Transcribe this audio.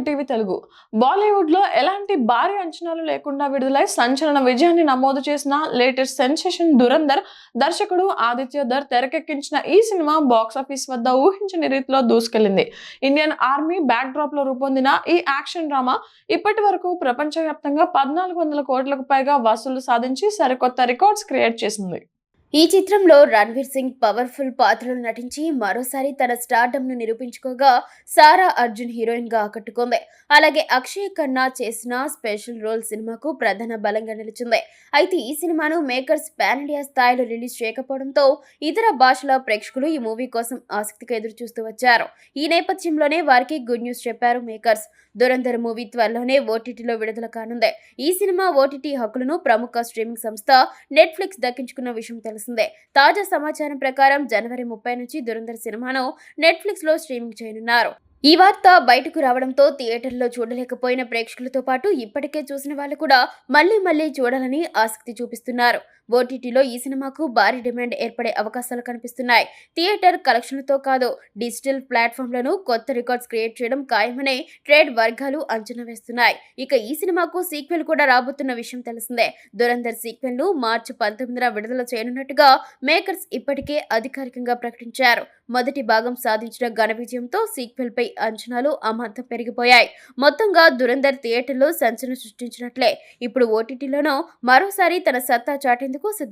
TV Telugu. బాలీవుడ్‌లో ఎలాంటి భారీ అంచనాలు లేకుండా విడుదలై సంచలన విజయాన్ని నమోదు చేసిన లేటెస్ట్ సెన్సేషన్ 'దురంధర్' దర్శకుడు ఆదిత్య ధర్ తెరకెక్కించిన ఈ సినిమా బాక్సాఫీస్ వద్ద ఊహించని రీతిలో దూసుకెళ్లింది. ఇండియన్ ఆర్మీ బ్యాక్ డ్రాప్ లో రూపొందిన ఈ యాక్షన్ డ్రామా ఇప్పటి వరకు ప్రపంచవ్యాప్తంగా 1400 కోట్లకు పైగా వసూళ్లు సాధించి సరికొత్త రికార్డ్స్ క్రియేట్ చేసింది. ఈ చిత్రంలో రణ్వీర్ సింగ్ పవర్ఫుల్ పాత్రలో నటించి మరోసారి తన స్టార్డమ్ ను నిరూపించుకోగా సారా అర్జున్ హీరోయిన్ గా ఆకట్టుకుంది. అలాగే అక్షయ్ ఖన్నా చేసిన స్పెషల్ రోల్ సినిమాకు ప్రధాన బలంగా నిలిచింది. అయితే ఈ సినిమాను మేకర్స్ పాన్ ఇండియా స్థాయిలో రిలీజ్ చేయకపోవడంతో ఇతర భాషల ప్రేక్షకులు ఈ మూవీ కోసం ఆసక్తిగా ఎదురు చూస్తూ వచ్చారు. ఈ నేపథ్యంలోనే వారికి గుడ్ న్యూస్ చెప్పారు మేకర్స్. దురంధర్ మూవీ త్వరలోనే ఓటీటీలో విడుదల కానుంది. ఈ సినిమా ఓటీటీ హక్కులను ప్రముఖ స్ట్రీమింగ్ సంస్థ నెట్ఫ్లిక్స్ దక్కించుకున్న విషయం తెలిసిందే. తాజా సమాచారం ప్రకారం జనవరి 30 నుంచి దురంధర్ సినిమాను నెట్ఫ్లిక్స్ లో స్ట్రీమింగ్ చేయనున్నారు. ఈ వార్త బయటకు రావడంతో థియేటర్లో చూడలేకపోయిన ప్రేక్షకులతో పాటు ఇప్పటికే చూసిన వాళ్ళు కూడా మళ్లీ చూడాలని ఆసక్తి చూపిస్తున్నారు. ఓటీటీలో ఈ సినిమాకు భారీ డిమాండ్ ఏర్పడే అవకాశాలు కనిపిస్తున్నాయి. థియేటర్ కలెక్షన్లతో కాదు, డిజిటల్ ప్లాట్ఫామ్లను కొత్త రికార్డ్స్ క్రియేట్ చేయడం ఖాయమనే ట్రేడ్ వర్గాలు అంచనా వేస్తున్నాయి. ఇక ఈ సినిమాకు సీక్వెల్ కూడా రాబోతున్న విషయం తెలిసిందే. దురంధర్ సీక్వెల్ ను మార్చి 19న విడుదల చేయనున్నట్టుగా మేకర్స్ ఇప్పటికే అధికారికంగా ప్రకటించారు. మొదటి భాగం సాధించిన ఘన విజయంతో సీక్వెల్ పై అంచనాలు అమాంతం పెరిగిపోయాయి. మొత్తంగా దురంధర్ థియేటర్లో సంచలనం సృష్టించినట్లే ఇప్పుడు ఓటీటీలోనూ మరోసారి తన సత్తా చాటేందుకు సిద్ధం.